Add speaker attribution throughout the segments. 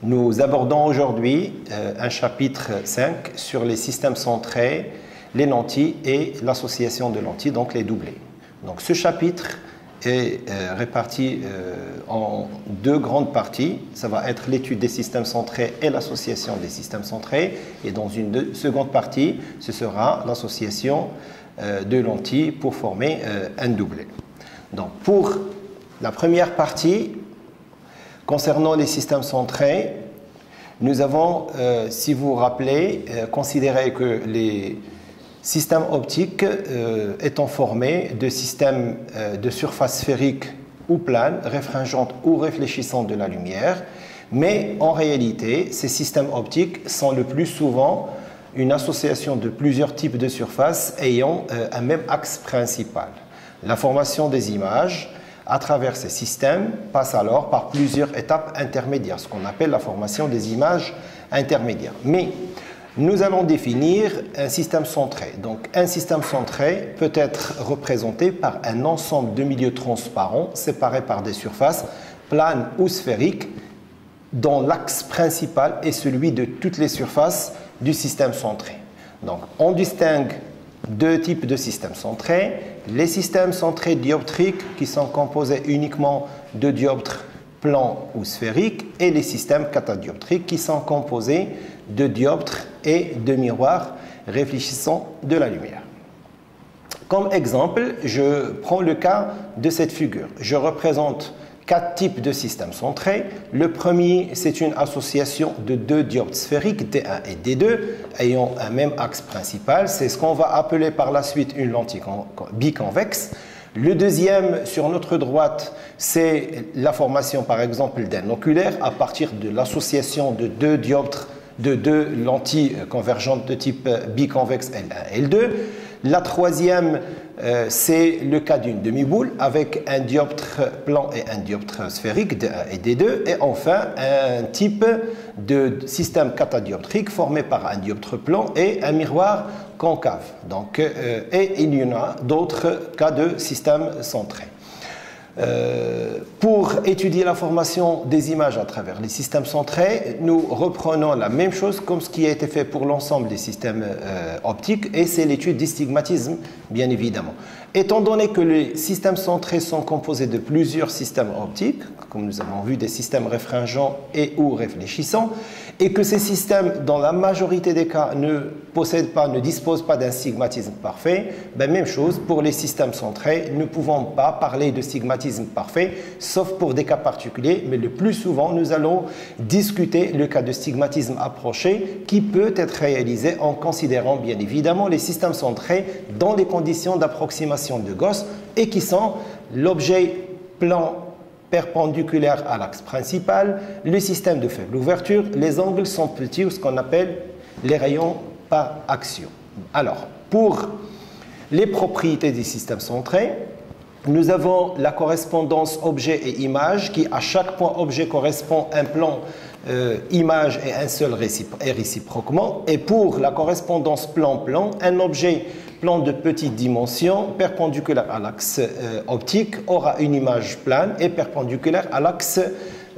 Speaker 1: Nous abordons aujourd'hui un chapitre 5 sur les systèmes centrés, les lentilles et l'association de lentilles, donc les doublés. Donc ce chapitre est réparti en deux grandes parties. Ça va être l'étude des systèmes centrés et l'association des systèmes centrés. Et dans une seconde partie, ce sera l'association de lentilles pour former un doublé. Donc pour la première partie, concernant les systèmes centrés, nous avons, si vous vous rappelez, considéré que les systèmes optiques étant formés de systèmes de surface sphérique ou plane, réfringente ou réfléchissante de la lumière, mais en réalité, ces systèmes optiques sont le plus souvent une association de plusieurs types de surfaces ayant un même axe principal. La formation des images à travers ces systèmes passe alors par plusieurs étapes intermédiaires, ce qu'on appelle la formation des images intermédiaires. Mais nous allons définir un système centré. Donc un système centré peut être représenté par un ensemble de milieux transparents séparés par des surfaces planes ou sphériques dont l'axe principal est celui de toutes les surfaces du système centré. Donc on distingue deux types de systèmes centrés. Les systèmes centrés dioptriques qui sont composés uniquement de dioptres plans ou sphériques et les systèmes catadioptriques qui sont composés de dioptres et de miroirs réfléchissant de la lumière. Comme exemple, je prends le cas de cette figure. Je représente quatre types de systèmes centrés. Le premier, c'est une association de deux dioptres sphériques, D1 et D2, ayant un même axe principal. C'est ce qu'on va appeler par la suite une lentille biconvexe. Le deuxième, sur notre droite, c'est la formation, par exemple, d'un oculaire à partir de l'association de deux dioptres, de deux lentilles convergentes de type biconvexe L1 et L2. La troisième, c'est le cas d'une demi-boule avec un dioptre plan et un dioptre sphérique, D1 et D2. Et enfin, un type de système catadioptrique formé par un dioptre plan et un miroir concave. Donc, et il y en a d'autres cas de systèmes centrés. Pour étudier la formation des images à travers les systèmes centrés, nous reprenons la même chose comme ce qui a été fait pour l'ensemble des systèmes optiques, et c'est l'étude du stigmatisme, bien évidemment. Étant donné que les systèmes centrés sont composés de plusieurs systèmes optiques, comme nous avons vu des systèmes réfringents et ou réfléchissants, et que ces systèmes, dans la majorité des cas, ne disposent pas d'un stigmatisme parfait, ben même chose pour les systèmes centrés, nous ne pouvons pas parler de stigmatisme parfait, sauf pour des cas particuliers, mais le plus souvent, nous allons discuter le cas de stigmatisme approché qui peut être réalisé en considérant bien évidemment les systèmes centrés dans les conditions d'approximation de Gauss et qui sont l'objet plan perpendiculaire à l'axe principal, le système de faible ouverture, les angles sont petits ou ce qu'on appelle les rayons par action. Alors, pour les propriétés des systèmes centrés, nous avons la correspondance objet et image qui à chaque point objet correspond un plan image et un seul réciproquement. Et pour la correspondance plan-plan, un objet plan de petite dimension perpendiculaire à l'axe optique aura une image plane et perpendiculaire à l'axe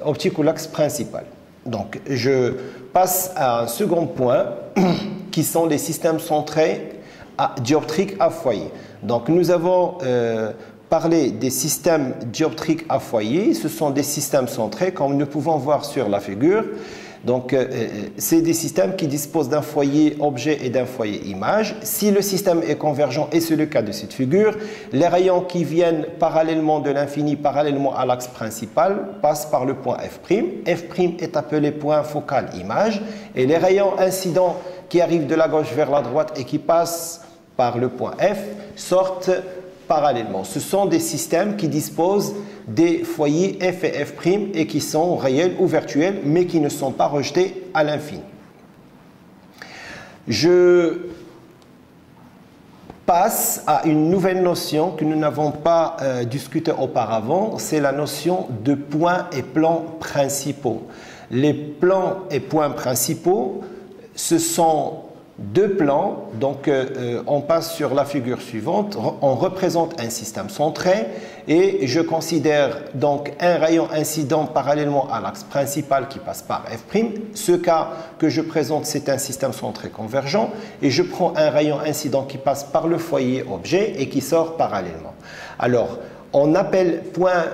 Speaker 1: optique ou l'axe principal. Donc je passe à un second point qui sont les systèmes centrés dioptriques à foyer. Donc nous avons parlé des systèmes dioptriques à foyer. Ce sont des systèmes centrés comme nous pouvons voir sur la figure. Donc, c'est des systèmes qui disposent d'un foyer objet et d'un foyer image. Si le système est convergent, et c'est le cas de cette figure, les rayons qui viennent parallèlement de l'infini, parallèlement à l'axe principal, passent par le point F'. F' est appelé point focal image. Et les rayons incidents qui arrivent de la gauche vers la droite et qui passent par le point F sortent parallèlement. Ce sont des systèmes qui disposent des foyers F et F' et qui sont réels ou virtuels, mais qui ne sont pas rejetés à l'infini. Je passe à une nouvelle notion que nous n'avons pas discutée auparavant, c'est la notion de points et plans principaux. Les plans et points principaux, ce sont deux plans. Donc on passe sur la figure suivante. On représente un système centré et je considère donc un rayon incident parallèlement à l'axe principal qui passe par F'. Ce cas que je présente, c'est un système centré convergent et je prends un rayon incident qui passe par le foyer objet et qui sort parallèlement. Alors, on appelle point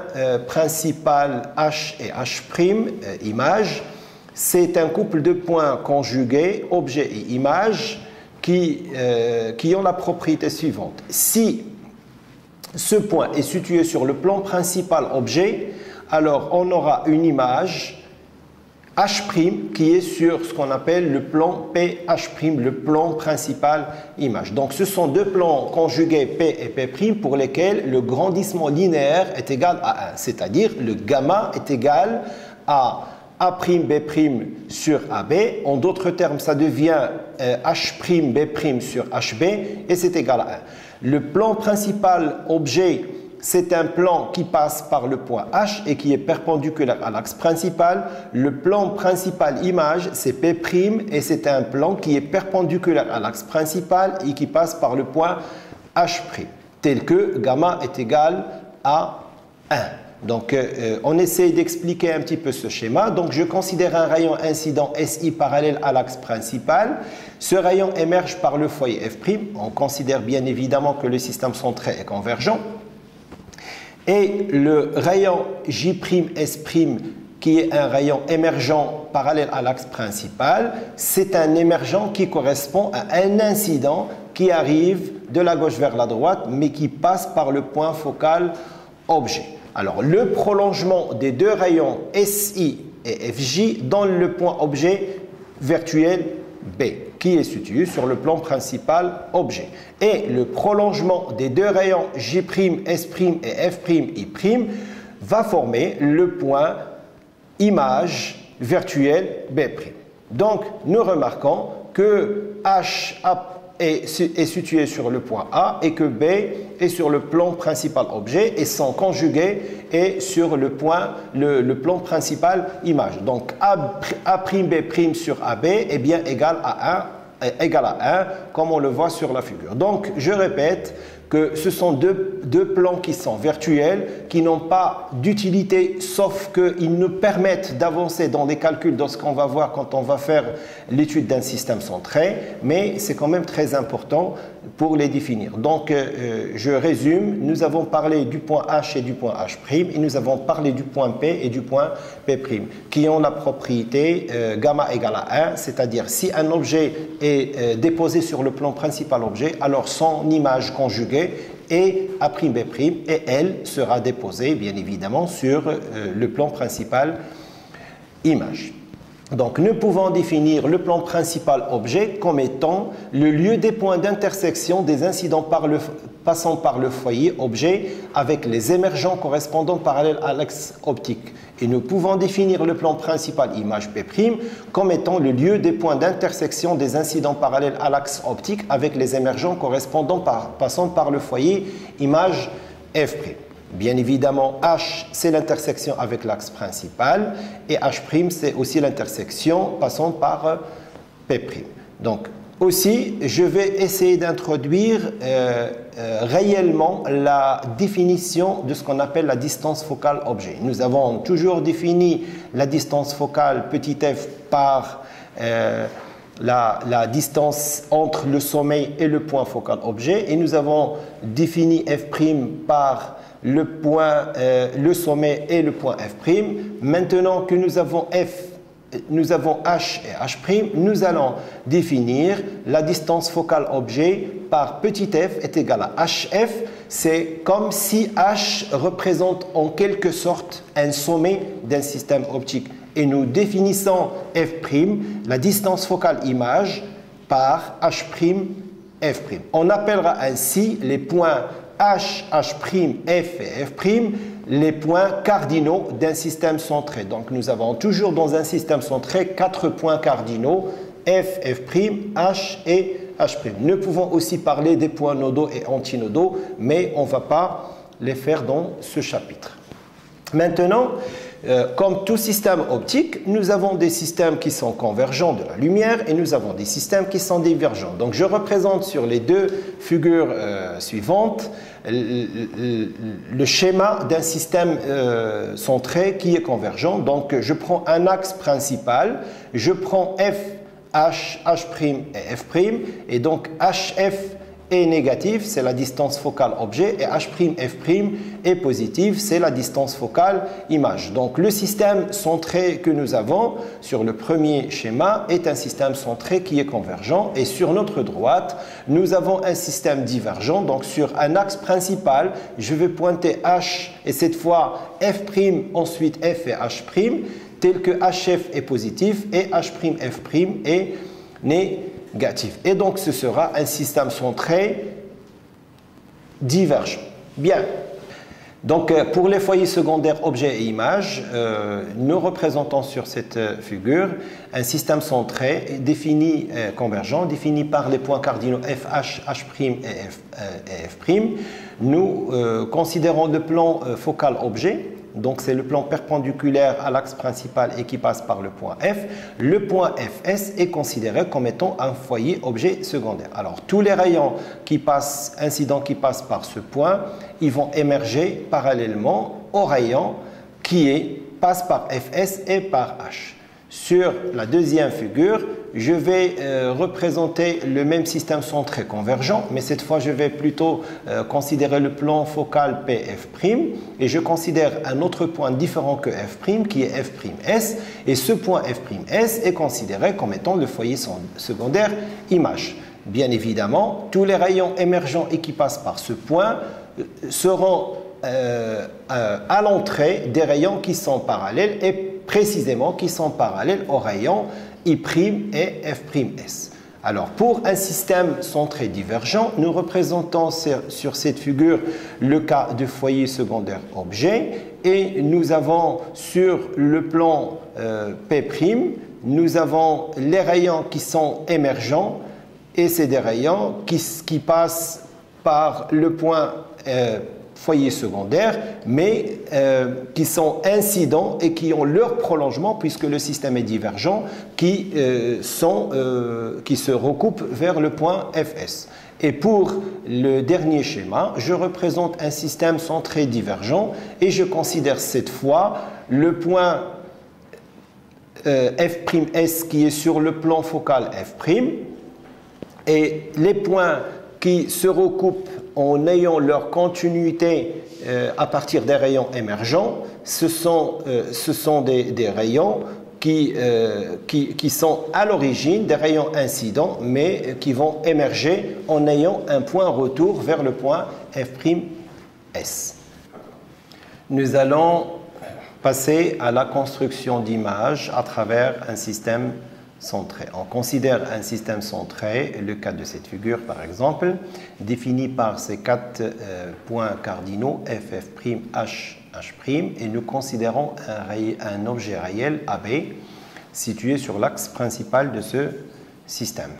Speaker 1: principal H et H', image. C'est un couple de points conjugués, objet et image, qui ont la propriété suivante. Si ce point est situé sur le plan principal objet, alors on aura une image H' qui est sur ce qu'on appelle le plan PH', le plan principal image. Donc ce sont deux plans conjugués P et P' pour lesquels le grandissement linéaire est égal à 1, c'est-à-dire le gamma est égal à A'B' sur AB. En d'autres termes, ça devient H'B' sur HB et c'est égal à 1. Le plan principal objet, c'est un plan qui passe par le point H et qui est perpendiculaire à l'axe principal. Le plan principal image, c'est P' et c'est un plan qui est perpendiculaire à l'axe principal et qui passe par le point H', tel que gamma est égal à 1. Donc, on essaie d'expliquer un petit peu ce schéma. Donc, je considère un rayon incident SI parallèle à l'axe principal. Ce rayon émerge par le foyer F'. On considère bien évidemment que le système centré est convergent. Et le rayon J'S', qui est un rayon émergent parallèle à l'axe principal, c'est un émergent qui correspond à un incident qui arrive de la gauche vers la droite, mais qui passe par le point focal objet. Alors, le prolongement des deux rayons SI et FJ donne le point objet virtuel B, qui est situé sur le plan principal objet. Et le prolongement des deux rayons J', S' et F', I' va former le point image virtuel B'. Donc, nous remarquons que H est situé sur le point A et que B est sur le plan principal objet et sont conjugués et sur le plan principal image. Donc A'B' sur AB est bien égal à 1, comme on le voit sur la figure. Donc je répète que ce sont deux plans qui sont virtuels, qui n'ont pas d'utilité, sauf qu'ils nous permettent d'avancer dans les calculs de ce qu'on va voir quand on va faire l'étude d'un système centré, mais c'est quand même très important pour les définir. Donc, je résume, nous avons parlé du point H et du point H', et nous avons parlé du point P et du point P', qui ont la propriété gamma égale à 1, c'est-à-dire si un objet est déposé sur le plan principal objet, alors son image conjuguée est A'B' et elle sera déposée bien évidemment sur le plan principal image. Donc nous pouvons définir le plan principal objet comme étant le lieu des points d'intersection des incidents passant par le foyer objet avec les émergents correspondants parallèles à l'axe optique. Et nous pouvons définir le plan principal image P' comme étant le lieu des points d'intersection des incidents parallèles à l'axe optique avec les émergents correspondants passant par le foyer image F'. Bien évidemment, H, c'est l'intersection avec l'axe principal et H', c'est aussi l'intersection passant par P'. Donc, aussi, je vais essayer d'introduire réellement la définition de ce qu'on appelle la distance focale objet. Nous avons toujours défini la distance focale petit f par la distance entre le sommet et le point focal objet et nous avons défini f' par le sommet et le point f'. Maintenant que nous avons H et H', nous allons définir la distance focale objet par petit f est égal à HF. C'est comme si H représente en quelque sorte un sommet d'un système optique. Et nous définissons f', la distance focale image, par H', F'. On appellera ainsi les points H, H', F et F', les points cardinaux d'un système centré. Donc nous avons toujours dans un système centré 4 points cardinaux, F, F', H et H'. Nous pouvons aussi parler des points nodaux et antinodaux, mais on ne va pas les faire dans ce chapitre. Maintenant, comme tout système optique, nous avons des systèmes qui sont convergents de la lumière et nous avons des systèmes qui sont divergents. Donc je représente sur les deux figures suivantes le schéma d'un système centré qui est convergent. Donc je prends un axe principal, je prends F, H, H' et F', et donc HF est négatif, c'est la distance focale objet, et H', F' est positif, c'est la distance focale image. Donc le système centré que nous avons sur le premier schéma est un système centré qui est convergent, et sur notre droite, nous avons un système divergent. Donc sur un axe principal, je vais pointer H, et cette fois F', ensuite F et H', tel que HF est positif et H', F' est négatif. Et donc, ce sera un système centré divergent. Bien. Donc, pour les foyers secondaires objets et images, nous représentons sur cette figure un système centré défini, convergent, défini par les points cardinaux FH, H' et F'. Nous considérons le plan focal objet. Donc, c'est le plan perpendiculaire à l'axe principal et qui passe par le point F. Le point Fs est considéré comme étant un foyer objet secondaire. Alors, tous les rayons incidents qui passent par ce point, ils vont émerger parallèlement au rayon qui passe par Fs et par H. Sur la deuxième figure, je vais représenter le même système centré convergent, mais cette fois, je vais plutôt considérer le plan focal PF', et je considère un autre point différent que F', qui est F'S, et ce point F'S est considéré comme étant le foyer secondaire image. Bien évidemment, tous les rayons émergents et qui passent par ce point seront à l'entrée des rayons qui sont parallèles et précisément qui sont parallèles aux rayons I' et F'S. Alors, pour un système centré divergent, nous représentons sur cette figure le cas de foyer secondaire objet et nous avons sur le plan P', nous avons les rayons qui sont émergents et c'est des rayons qui passent par le point foyer secondaire, mais qui sont incidents et qui ont leur prolongement, puisque le système est divergent, qui se recoupent vers le point Fs. Et pour le dernier schéma, je représente un système centré divergent et je considère cette fois le point F'S qui est sur le plan focal F', et les points qui se recoupent en ayant leur continuité à partir des rayons émergents, ce sont des rayons qui sont à l'origine des rayons incidents, mais qui vont émerger en ayant un point retour vers le point F'S. Nous allons passer à la construction d'images à travers un système centré. On considère un système centré, le cas de cette figure par exemple, défini par ces quatre points cardinaux F, F', H, H', et nous considérons un objet réel AB situé sur l'axe principal de ce système.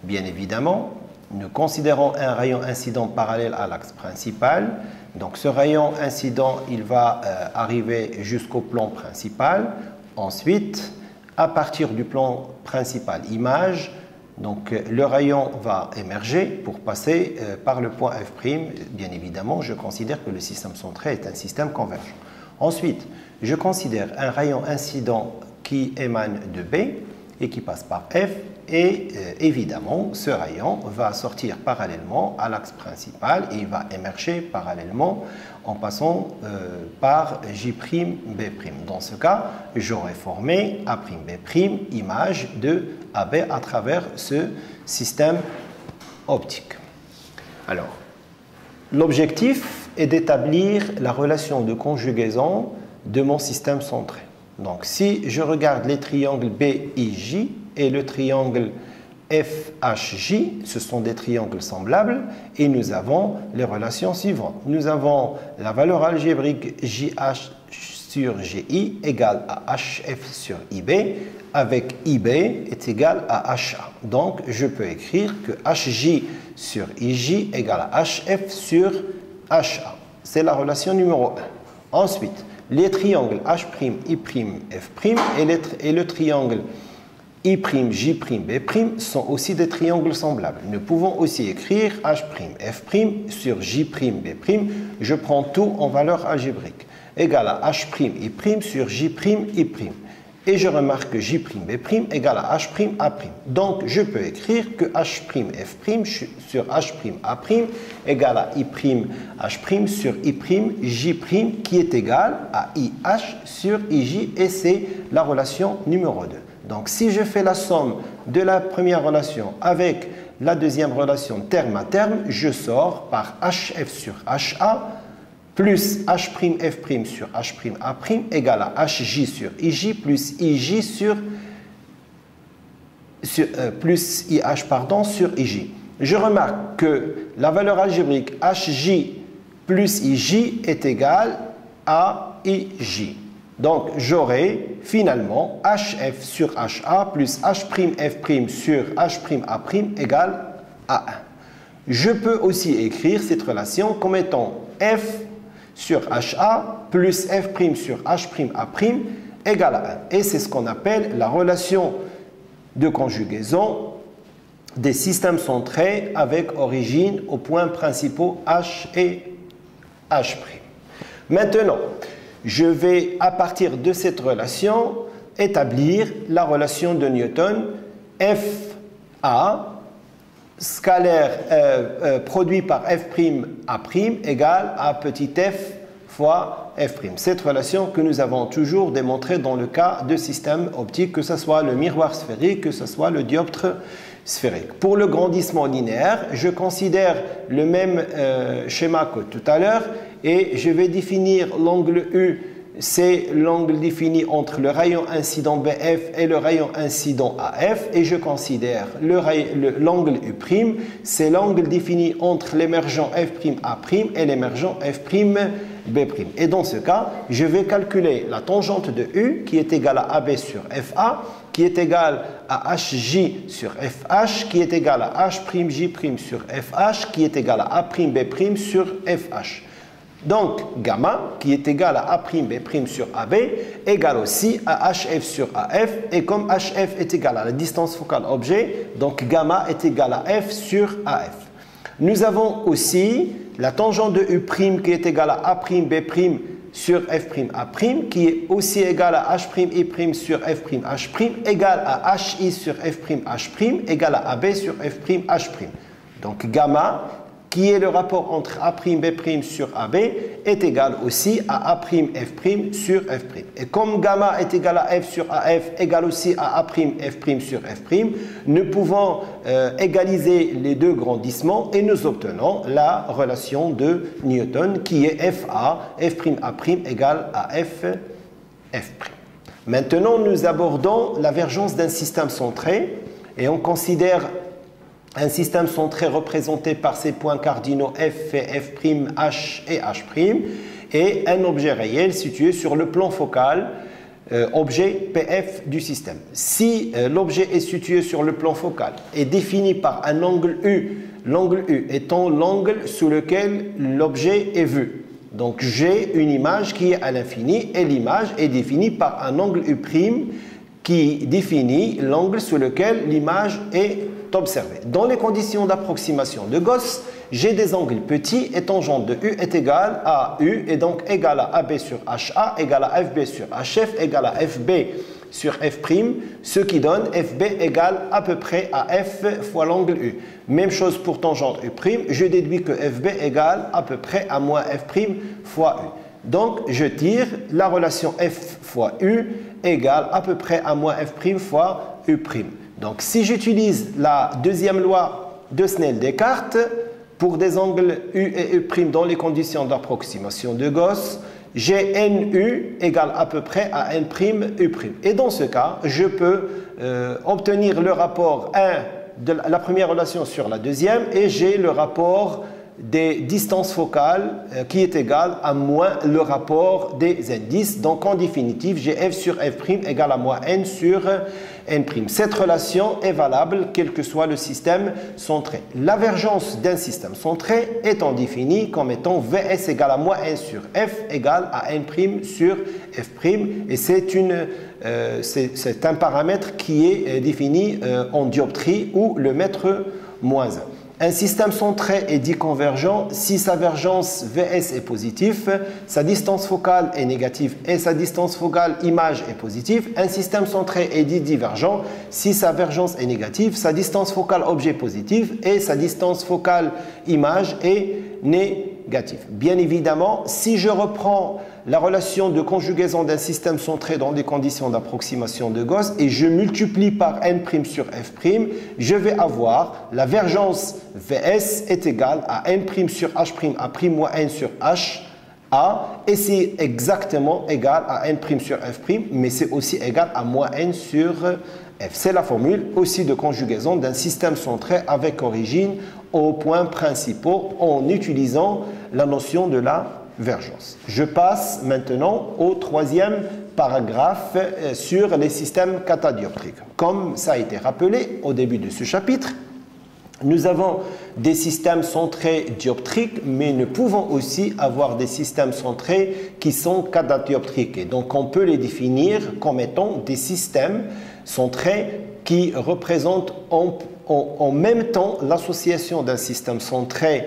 Speaker 1: Bien évidemment, nous considérons un rayon incident parallèle à l'axe principal. Donc ce rayon incident, il va arriver jusqu'au plan principal. Ensuite, à partir du plan principal image, donc le rayon va émerger pour passer par le point F'. Bien évidemment, je considère que le système centré est un système convergent. Ensuite, je considère un rayon incident qui émane de B et qui passe par F. Et évidemment, ce rayon va sortir parallèlement à l'axe principal et il va émerger parallèlement en passant par J'B'. Dans ce cas, j'aurai formé A'B' image de AB à travers ce système optique. Alors, l'objectif est d'établir la relation de conjugaison de mon système centré. Donc, si je regarde les triangles BIJ et le triangle FHJ, ce sont des triangles semblables et nous avons les relations suivantes. Nous avons la valeur algébrique JH sur GI égale à HF sur IB, avec IB est égal à HA. Donc, je peux écrire que HJ sur IJ égale à HF sur HA. C'est la relation numéro 1. Ensuite, Les triangles H', I', F' et le triangle I', J', B' sont aussi des triangles semblables. Nous pouvons aussi écrire H', F' sur J', B'. Je prends tout en valeur algébrique. Égale à H', I' sur J', I'. Et je remarque que J', B' égale à H', A'. Donc, je peux écrire que H', F' sur H', A' égale à I', H' sur I', J', qui est égal à IH sur IJ, et c'est la relation numéro 2. Donc, si je fais la somme de la première relation avec la deuxième relation terme à terme, je sors par HF sur HA plus H'F' sur H'A' égale à HJ sur IJ plus IJ plus IH sur IJ. Je remarque que la valeur algébrique HJ plus IJ est égale à IJ. Donc, j'aurai finalement HF sur HA plus H'F' sur H'A' égale à 1. Je peux aussi écrire cette relation comme étant F sur HA plus F' sur H'A' égale à 1. Et c'est ce qu'on appelle la relation de conjugaison des systèmes centrés avec origine aux points principaux H et H'. Maintenant, je vais, à partir de cette relation, établir la relation de Newton FA, scalaire produit par F'A' égale à petit f fois F'. Cette relation que nous avons toujours démontrée dans le cas de système optique, que ce soit le miroir sphérique, que ce soit le dioptre sphérique. Pour le grandissement linéaire, je considère le même schéma que tout à l'heure et je vais définir l'angle U, c'est l'angle défini entre le rayon incident BF et le rayon incident AF, et je considère l'angle U', c'est l'angle défini entre l'émergent F'A' et l'émergent F'B'. Et dans ce cas, je vais calculer la tangente de U qui est égale à AB sur FA, qui est égale à HJ sur FH, qui est égale à H'J' sur FH, qui est égal à A'B' sur FH. Donc, gamma, qui est égal à A'B' sur AB, égale aussi à HF sur AF. Et comme HF est égal à la distance focale objet, donc gamma est égal à F sur AF. Nous avons aussi la tangente de U' qui est égale à A'B' sur F'A', qui est aussi égal à H'I' sur F'H', égal à HI sur F'H', égal à AB sur F'H'. Donc, gamma, qui est le rapport entre A'B' sur AB, est égal aussi à A'F' sur F'. Et comme gamma est égal à F sur AF, égal aussi à A'F' sur F', nous pouvons égaliser les deux grandissements et nous obtenons la relation de Newton qui est FA, F'A' égale à F'. Maintenant, nous abordons la vergence d'un système centré et on considère un système centré représenté par ses points cardinaux F, F', H et H', et un objet réel situé sur le plan focal, objet PF du système. Si l'objet est situé sur le plan focal et défini par un angle U, l'angle U étant l'angle sous lequel l'objet est vu. Donc j'ai une image qui est à l'infini et l'image est définie par un angle U' qui définit l'angle sous lequel l'image est observée. Dans les conditions d'approximation de Gauss, j'ai des angles petits et tangente de U est égale à U et donc égale à AB sur HA, égale à FB sur HF, égale à FB sur F', ce qui donne FB égale à peu près à F fois l'angle U. Même chose pour tangente U', je déduis que FB égale à peu près à moins F' fois U. Donc, je tire la relation F fois U égale à peu près à moins F' fois U'. Donc, si j'utilise la deuxième loi de Snell-Descartes pour des angles U et U' dans les conditions d'approximation de Gauss, j'ai NU égale à peu près à N' U'. Et dans ce cas, je peux obtenir le rapport 1 de la première relation sur la deuxième et j'ai le rapport des distances focales qui est égal à moins le rapport des indices. Donc en définitive, j'ai f sur f' égale à moins n sur n'. Cette relation est valable quel que soit le système centré. L'avergence d'un système centré étant définie comme étant vs égale à moins n sur f égale à n' sur f', et c'est un paramètre qui est défini en dioptrie où le mètre moins 1. Un système centré est dit convergent si sa vergence Vs est positive, sa distance focale est négative et sa distance focale image est positive. Un système centré est dit divergent si sa vergence est négative, sa distance focale objet est positive et sa distance focale image est négative. Bien évidemment, si je reprends la relation de conjugaison d'un système centré dans des conditions d'approximation de Gauss et je multiplie par n' sur f', je vais avoir la vergence Vs est égale à n' sur h' à prime moins n sur h a, et c'est exactement égal à n' sur f', mais c'est aussi égal à moins n sur f. C'est la formule aussi de conjugaison d'un système centré avec origine aux points principaux en utilisant la notion de la vergence. Je passe maintenant au troisième paragraphe sur les systèmes catadioptriques. Comme ça a été rappelé au début de ce chapitre, nous avons des systèmes centrés dioptriques, mais nous pouvons aussi avoir des systèmes centrés qui sont catadioptriques. Et donc on peut les définir comme étant des systèmes centrés qui représentent en même temps l'association d'un système centré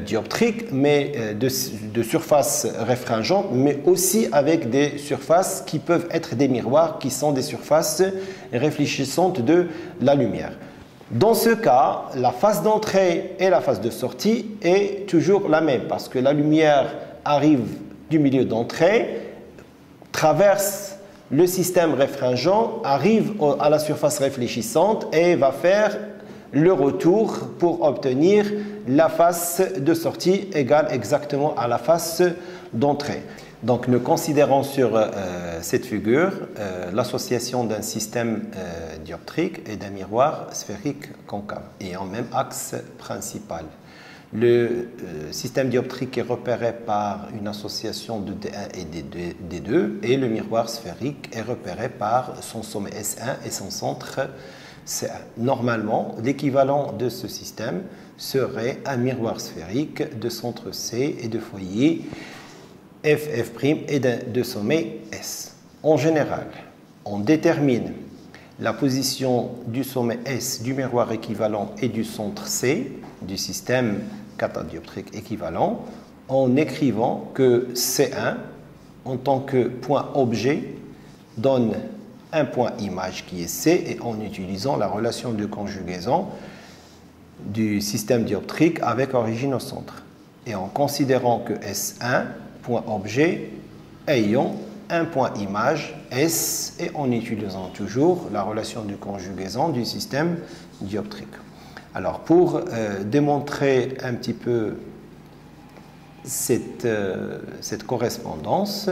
Speaker 1: dioptrique, mais de surface réfringente, mais aussi avec des surfaces qui peuvent être des miroirs, qui sont des surfaces réfléchissantes de la lumière. Dans ce cas, la phase d'entrée et la phase de sortie est toujours la même, parce que la lumière arrive du milieu d'entrée, traverse le système réfringent, arrive à la surface réfléchissante et va faire le retour pour obtenir la face de sortie égale exactement à la face d'entrée. Donc nous considérons sur cette figure l'association d'un système dioptrique et d'un miroir sphérique concave ayant même axe principal. Le système dioptrique est repéré par une association de D1 et D2 et le miroir sphérique est repéré par son sommet S1 et son centre C1. Normalement, l'équivalent de ce système serait un miroir sphérique de centre C et de foyer F' et de sommet S. En général, on détermine la position du sommet S du miroir équivalent et du centre C du système catadioptrique équivalent en écrivant que C1 en tant que point objet donne un point image qui est C et en utilisant la relation de conjugaison du système dioptrique avec origine au centre et en considérant que S1 point objet ayant un point image S et en utilisant toujours la relation de conjugaison du système dioptrique. Alors pour démontrer un petit peu cette correspondance,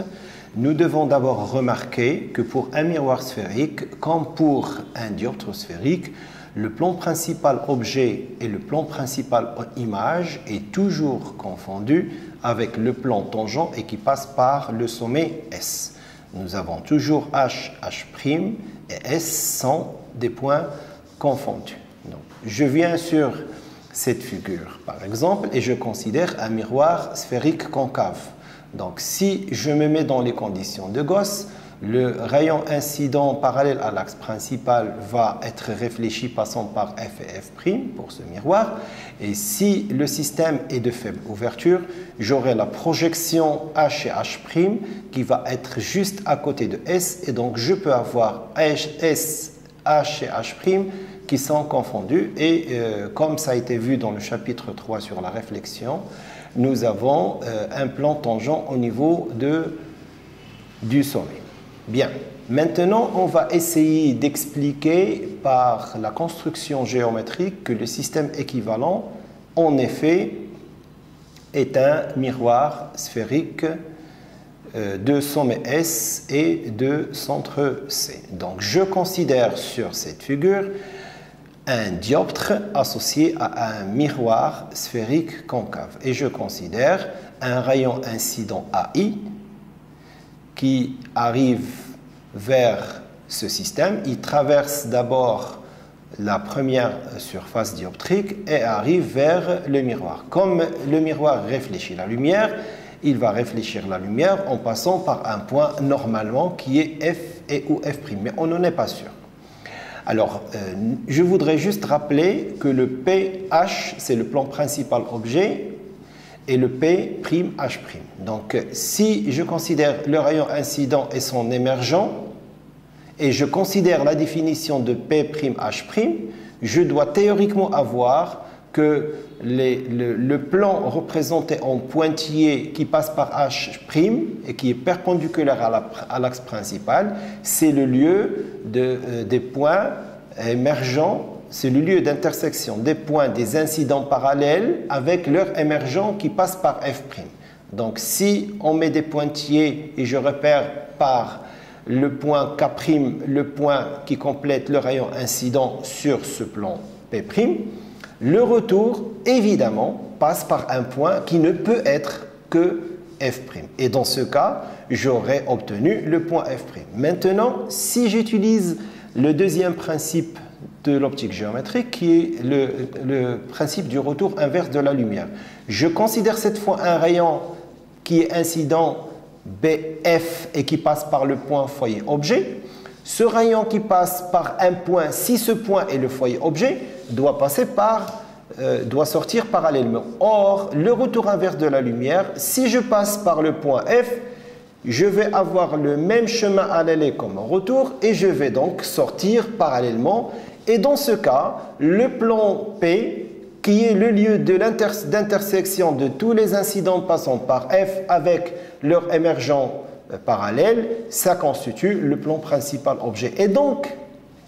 Speaker 1: nous devons d'abord remarquer que pour un miroir sphérique, comme pour un dioptre sphérique, le plan principal objet et le plan principal image est toujours confondu avec le plan tangent et qui passe par le sommet S. Nous avons toujours H, H' et S sont des points confondus. Donc, je viens sur cette figure, par exemple, et je considère un miroir sphérique concave. Donc, si je me mets dans les conditions de Gauss, le rayon incident parallèle à l'axe principal va être réfléchi passant par F et F' pour ce miroir. Et si le système est de faible ouverture, j'aurai la projection H et H' qui va être juste à côté de S. Et donc, je peux avoir S, H et H' qui sont confondus. Et comme ça a été vu dans le chapitre 3 sur la réflexion, nous avons un plan tangent au niveau du sommet. Bien, maintenant on va essayer d'expliquer par la construction géométrique que le système équivalent, en effet, est un miroir sphérique de sommet S et de centre C. Donc je considère sur cette figure un dioptre associé à un miroir sphérique concave. Et je considère un rayon incident AI qui arrive vers ce système. Il traverse d'abord la première surface dioptrique et arrive vers le miroir. Comme le miroir réfléchit la lumière, il va réfléchir la lumière en passant par un point normalement qui est F et ou F', mais on n'en est pas sûr. Alors, je voudrais juste rappeler que le PH, c'est le plan principal objet, et le P'H'. Donc, si je considère le rayon incident et son émergent, et je considère la définition de P'H', je dois théoriquement avoir que le plan représenté en pointillé qui passe par H' et qui est perpendiculaire à l'axe principal, c'est le lieu des points émergents, c'est le lieu d'intersection des points des incidents parallèles avec leur émergent qui passe par F'. Donc si on met des pointillés et je repère par le point K', le point qui complète le rayon incident sur ce plan P', le retour, évidemment, passe par un point qui ne peut être que F'. Et dans ce cas, j'aurais obtenu le point F'. Maintenant, si j'utilise le deuxième principe de l'optique géométrique, qui est le principe du retour inverse de la lumière, je considère cette fois un rayon qui est incident BF et qui passe par le point foyer objet. Ce rayon qui passe par un point, si ce point est le foyer objet, doit sortir parallèlement. Or, le retour inverse de la lumière, si je passe par le point F, je vais avoir le même chemin à l'aller comme en retour et je vais donc sortir parallèlement. Et dans ce cas, le plan P, qui est le lieu d'intersection de tous les incidents passant par F avec leur émergent parallèle, ça constitue le plan principal objet. Et donc,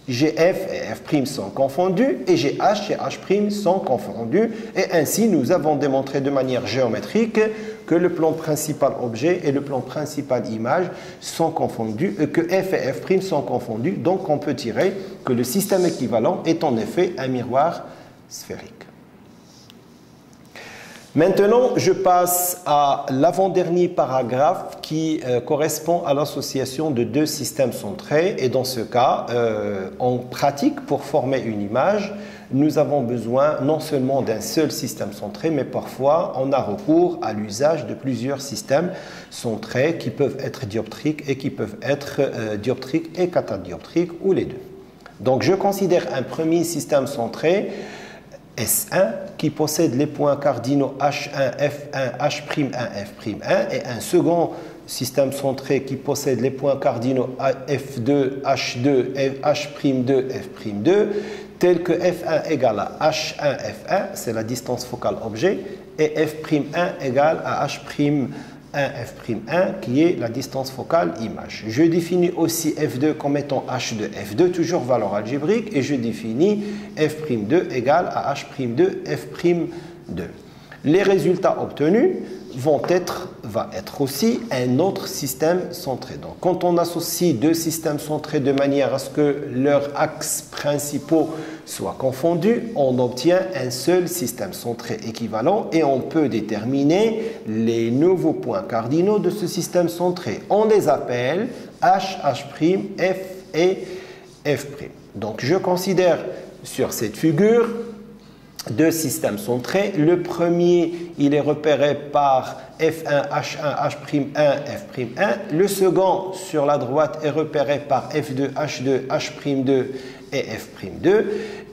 Speaker 1: GF et F' sont confondus et GH et H' sont confondus. Et ainsi, nous avons démontré de manière géométrique que le plan principal objet et le plan principal image sont confondus, que F et F' sont confondus. Donc, on peut tirer que le système équivalent est en effet un miroir sphérique. Maintenant, je passe à l'avant-dernier paragraphe qui correspond à l'association de deux systèmes centrés. Et dans ce cas, en pratique, pour former une image, nous avons besoin non seulement d'un seul système centré, mais parfois on a recours à l'usage de plusieurs systèmes centrés qui peuvent être dioptriques et qui peuvent être dioptriques et catadioptriques ou les deux. Donc, je considère un premier système centré S1 qui possède les points cardinaux H1, F1, H'1, F'1 et un second système centré qui possède les points cardinaux F2, H2, H'2, F'2 tel que F1 égale à H1, F1, c'est la distance focale objet, et F'1 égale à H'1, F'1 qui est la distance focale image. Je définis aussi F2 comme étant H2, F2 toujours valeur algébrique et je définis F'2 égale à H'2, F'2. Les résultats obtenus va être aussi un autre système centré. Donc, quand on associe deux systèmes centrés de manière à ce que leurs axes principaux soient confondus, on obtient un seul système centré équivalent et on peut déterminer les nouveaux points cardinaux de ce système centré. On les appelle H, H', F et F'. Donc, je considère sur cette figure deux systèmes centrés. Le premier, il est repéré par F1, H1, H'1, F'1. Le second, sur la droite, est repéré par F2, H2, H'2 et F'2.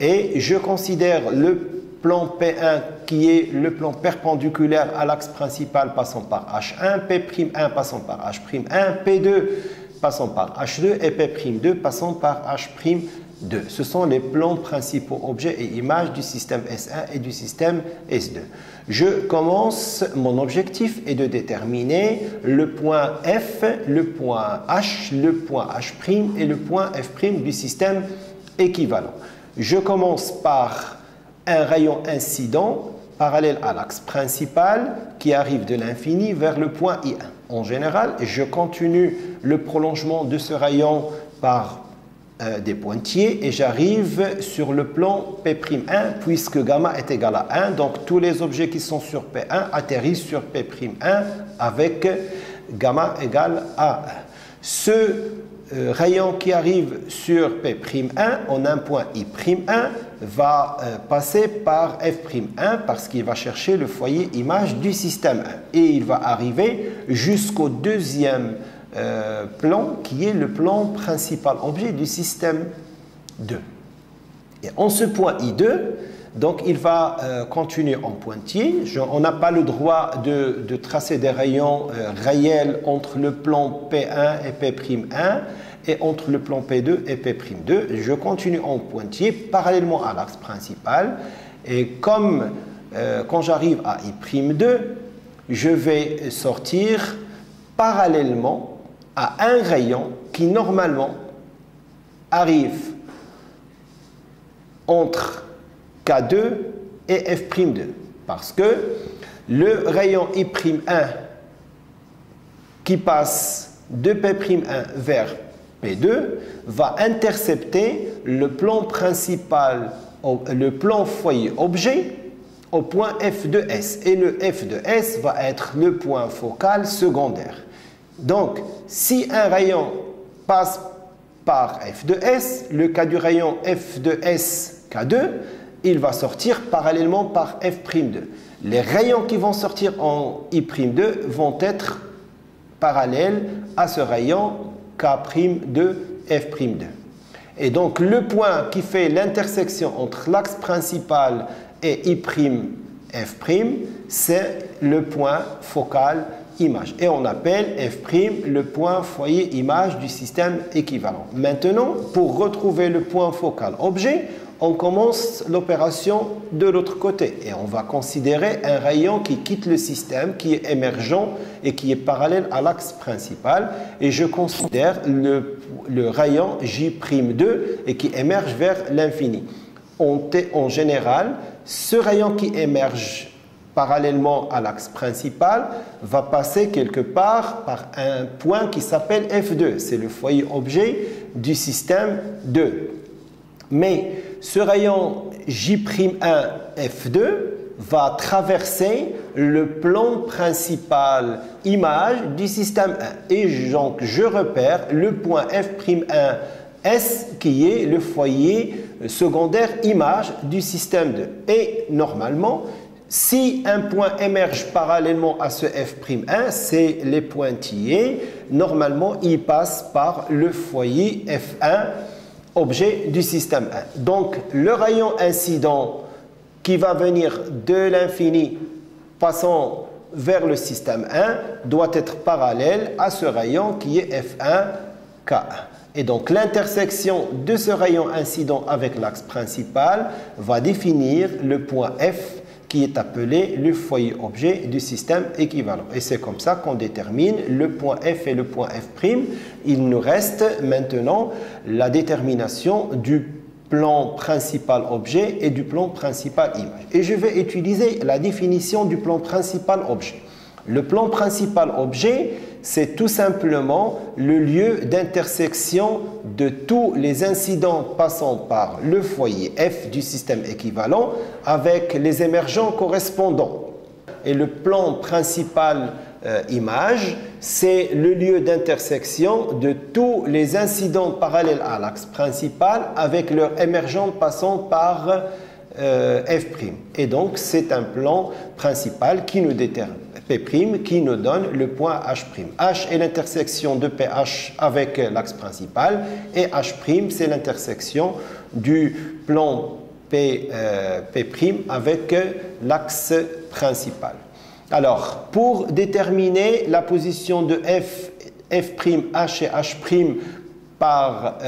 Speaker 1: Et je considère le plan P1 qui est le plan perpendiculaire à l'axe principal passant par H1, P'1 passant par H'1, P2 passant par H2 et P'2 passant par H'2. Ce sont les plans principaux objets et images du système S1 et du système S2. Je commence, mon objectif est de déterminer le point F, le point H, le point H' et le point F' du système équivalent. Je commence par un rayon incident parallèle à l'axe principal qui arrive de l'infini vers le point I1. En général, je continue le prolongement de ce rayon par des pointillés et j'arrive sur le plan P'1 puisque gamma est égal à 1. Donc tous les objets qui sont sur P1 atterrissent sur P'1 avec gamma égale à 1. Ce rayon qui arrive sur P'1 en un point I'1 va passer par F'1 parce qu'il va chercher le foyer image du système 1 et il va arriver jusqu'au deuxième plan qui est le plan principal objet du système 2. Et en ce point I2, donc il va continuer en pointillé. On n'a pas le droit de tracer des rayons réels entre le plan P1 et P'1 et entre le plan P2 et P'2. Je continue en pointillé parallèlement à l'axe principal et comme quand j'arrive à I'2, je vais sortir parallèlement à un rayon qui normalement arrive entre K2 et F'2 parce que le rayon I'1 qui passe de P'1 vers P2 va intercepter le plan principal, le plan foyer objet au point F de S et le F de S va être le point focal secondaire. Donc, si un rayon passe par F de S, le cas du rayon F de S K2, il va sortir parallèlement par F'2. Les rayons qui vont sortir en I'2 vont être parallèles à ce rayon K' de F'2. Et donc, le point qui fait l'intersection entre l'axe principal et I', F', c'est le point focal image. Et on appelle F' le point foyer image du système équivalent. Maintenant, pour retrouver le point focal objet, on commence l'opération de l'autre côté. Et on va considérer un rayon qui quitte le système, qui est émergent et qui est parallèle à l'axe principal. Et je considère le rayon J'2 et qui émerge vers l'infini. En général, ce rayon qui émerge parallèlement à l'axe principal va passer quelque part par un point qui s'appelle F2. C'est le foyer objet du système 2. Mais ce rayon J'1 F2 va traverser le plan principal image du système 1. Et donc je repère le point F'1 S qui est le foyer secondaire image du système 2. Et normalement, si un point émerge parallèlement à ce F'1, c'est les pointillés. Normalement, il passe par le foyer F1, objet du système 1. Donc, le rayon incident qui va venir de l'infini passant vers le système 1 doit être parallèle à ce rayon qui est F1, K1. Et donc, l'intersection de ce rayon incident avec l'axe principal va définir le point F qui est appelé le foyer objet du système équivalent. Et c'est comme ça qu'on détermine le point F et le point F'. Il nous reste maintenant la détermination du plan principal objet et du plan principal image. Et je vais utiliser la définition du plan principal objet. Le plan principal objet, c'est tout simplement le lieu d'intersection de tous les incidents passant par le foyer F du système équivalent avec les émergents correspondants. Et le plan principal image, c'est le lieu d'intersection de tous les incidents parallèles à l'axe principal avec leurs émergents passant par F'. Et donc, c'est un plan principal qui nous détermine. P' qui nous donne le point H'. H est l'intersection de PH avec l'axe principal et H' c'est l'intersection du plan P' avec l'axe principal. Alors, pour déterminer la position de F', H et H' par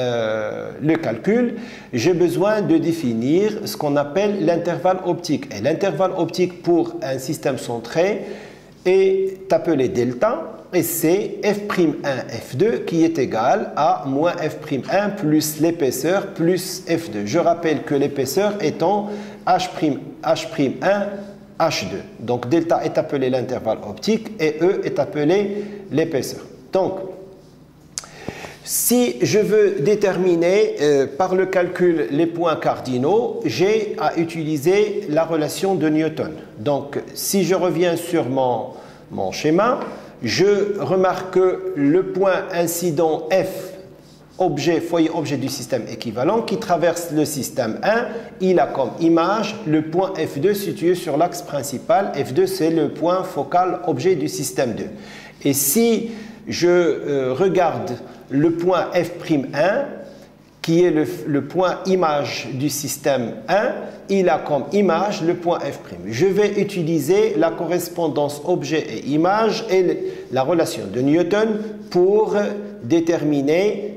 Speaker 1: le calcul, j'ai besoin de définir ce qu'on appelle l'intervalle optique. Et l'intervalle optique pour un système centré est appelé delta et c'est F'1 F2 qui est égal à moins F'1 plus l'épaisseur plus F2. Je rappelle que l'épaisseur étant H'1 H2. Donc delta est appelé l'intervalle optique et E est appelé l'épaisseur. Donc Si je veux déterminer par le calcul les points cardinaux, j'ai à utiliser la relation de Newton. Donc, si je reviens sur mon schéma, je remarque que le point incident F, foyer objet du système équivalent, qui traverse le système 1, il a comme image le point F2 situé sur l'axe principal. F2, c'est le point focal objet du système 2. Et si je regarde le point F'1, qui est le point image du système 1, il a comme image le point F'. Je vais utiliser la correspondance objet et image et la relation de Newton pour déterminer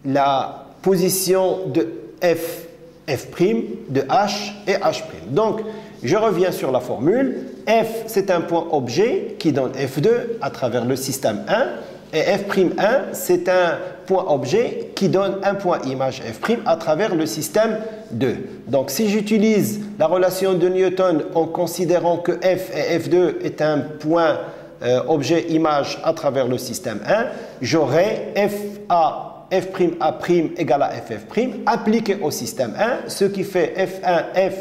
Speaker 1: la position de F', de H et H'. Donc, je reviens sur la formule. F, c'est un point objet qui donne F2 à travers le système 1. Et F'1, c'est un point objet qui donne un point image F' à travers le système 2. Donc, si j'utilise la relation de Newton en considérant que F et F2 est un point objet image à travers le système 1, j'aurai F'A' égale à FF' appliqué au système 1, ce qui fait F1, F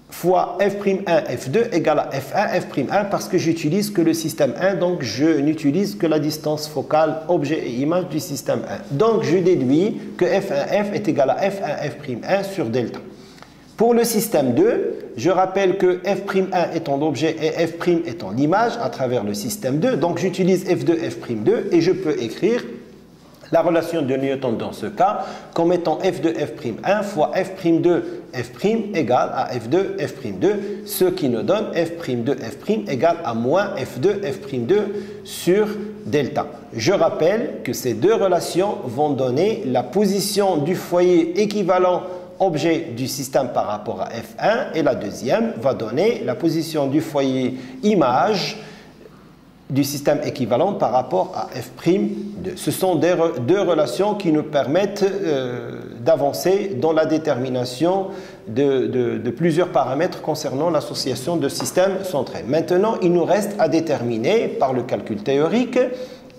Speaker 1: fois F'1, F2 égale à F1, F'1 parce que j'utilise que le système 1, donc je n'utilise que la distance focale objet et image du système 1. Donc je déduis que F1, F est égal à F1, F'1 sur delta. Pour le système 2, je rappelle que F'1 étant l'objet et F' étant l'image à travers le système 2, donc j'utilise F2, F'2 et je peux écrire la relation de Newton dans ce cas comme étant F2, F'1 fois F'2, F' égale à F2, F'2, ce qui nous donne F'2, F' égale à moins F2, F'2 sur delta. Je rappelle que ces deux relations vont donner la position du foyer équivalent objet du système par rapport à F1 et la deuxième va donner la position du foyer image du système équivalent par rapport à F'2. Ce sont deux relations qui nous permettent d'avancer dans la détermination de plusieurs paramètres concernant l'association de systèmes centrés. Maintenant, il nous reste à déterminer par le calcul théorique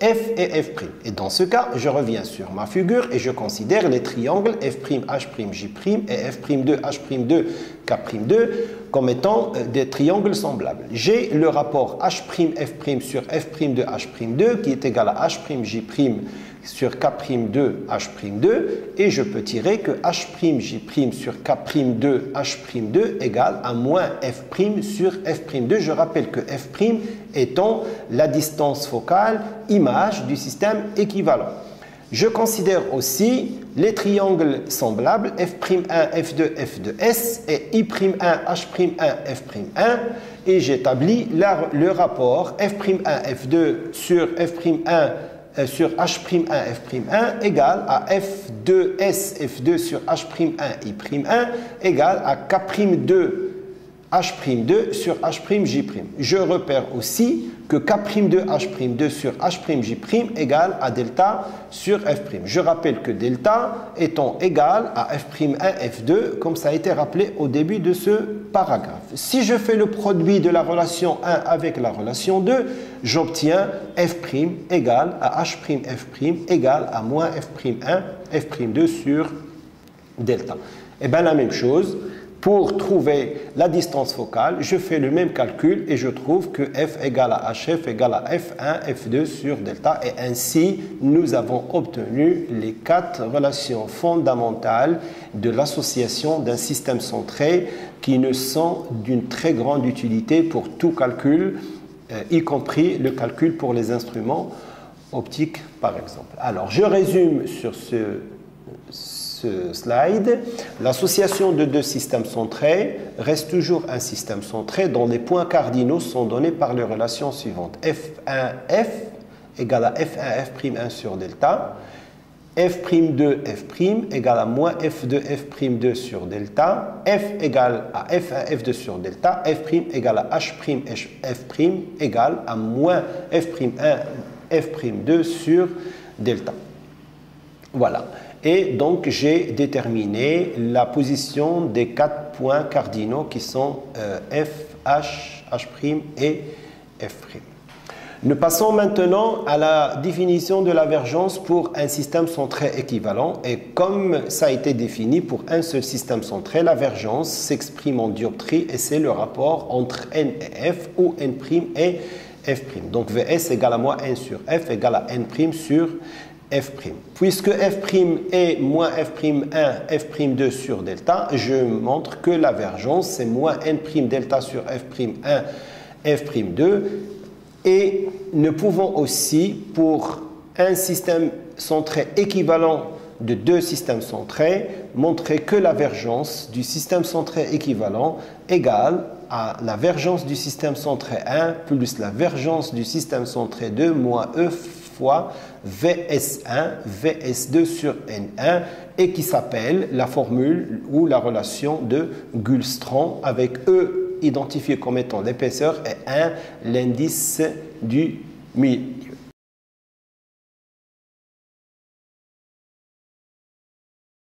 Speaker 1: F et F'. Et dans ce cas, je reviens sur ma figure et je considère les triangles F', H', J' et F'2, H'2, K'2 comme étant des triangles semblables. J'ai le rapport H', F' sur F'2, H'2 qui est égal à H', J' sur K'2, H'2 et je peux tirer que H', J' sur K'2, H'2 égale à moins F' sur F'2. Je rappelle que F' étant la distance focale image du système équivalent. Je considère aussi les triangles semblables F'1, F2, F2S et I'1, H'1, F'1 et j'établis le rapport F'1, F2 sur F'1 sur H'1, F'1 égale à F2S, F2 sur H'1, I'1 égale à K'2, H'2 sur H', J'. Je repère aussi que K'2, H'2 sur H', J' égale à delta sur F'. Je rappelle que delta étant égal à F'1, F2, comme ça a été rappelé au début de ce paragraphe. Si je fais le produit de la relation 1 avec la relation 2, j'obtiens F' égale à H', F' égale à moins F'1, F'2 sur delta. Et bien la même chose. Pour trouver la distance focale, je fais le même calcul et je trouve que F égale à HF égale à F1, F2 sur delta. Et ainsi, nous avons obtenu les 4 relations fondamentales de l'association d'un système centré qui ne sont d'une très grande utilité pour tout calcul, y compris le calcul pour les instruments optiques, par exemple. Alors, je résume sur ce slide. L'association de deux systèmes centrés reste toujours un système centré dont les points cardinaux sont donnés par les relations suivantes. F1F égale à F1 F'1 sur delta, F'2 F' égale à moins F2 F'2 sur delta, F égale à F1 F2 sur delta, F' égale à H' F' égale à moins F'1 F'2 sur delta. Voilà. Et donc, j'ai déterminé la position des 4 points cardinaux qui sont F, H, H' et F'. Nous passons maintenant à la définition de la vergence pour un système centré équivalent. Et comme ça a été défini pour un seul système centré, la vergence s'exprime en dioptrie et c'est le rapport entre n et f où n' et f'. Donc Vs égale à moins n sur f égale à n' sur f'. Puisque f' est moins f'1, f'2 sur delta, je montre que la vergence c'est moins n' delta sur f'1, f'2. Et nous pouvons aussi, pour un système centré équivalent de deux systèmes centrés, montrer que la vergence du système centré équivalent égale à la vergence du système centré 1 plus la vergence du système centré 2 moins E fois Vs1, Vs2 sur N1 et qui s'appelle la formule ou la relation de Gullström avec E identifié comme étant l'épaisseur et 1 l'indice du milieu.